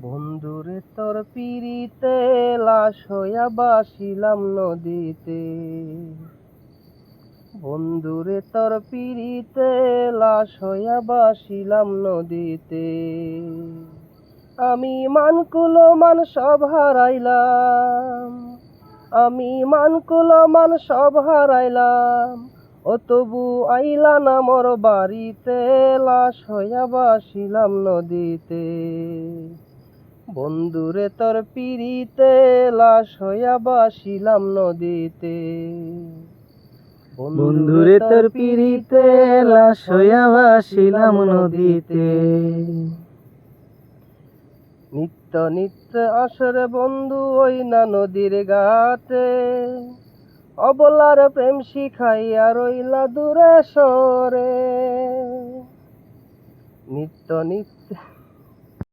বন্ধুরে তোর পিরিতে লাশ হইয়া বাসিলাম নদীতে। বন্ধুরে তোর পিরিতে লাশ হইয়া বাসিলাম নদীতে। আমি মানকুলো মান সব হারাইলাম, আমি মানকুলো মান সব হারাইলাম। ও তবু আইলা না মোর বাড়িতে, লাশ হইয়া বাসিলাম নদীতে। বন্ধুরে তোর পিরিতে লাশ হইয়া বাসিলাম নদীতে। বন্ধুরে তোর পিরিতে লাশ হইয়া বাসিলাম নদীতে। নিত্য নিত্য আসরে বন্ধু ওই না নদীর ঘাটে, অবলার প্রেম শিখাইয়া রইলা দূরে সরে। নিত্য নিত্য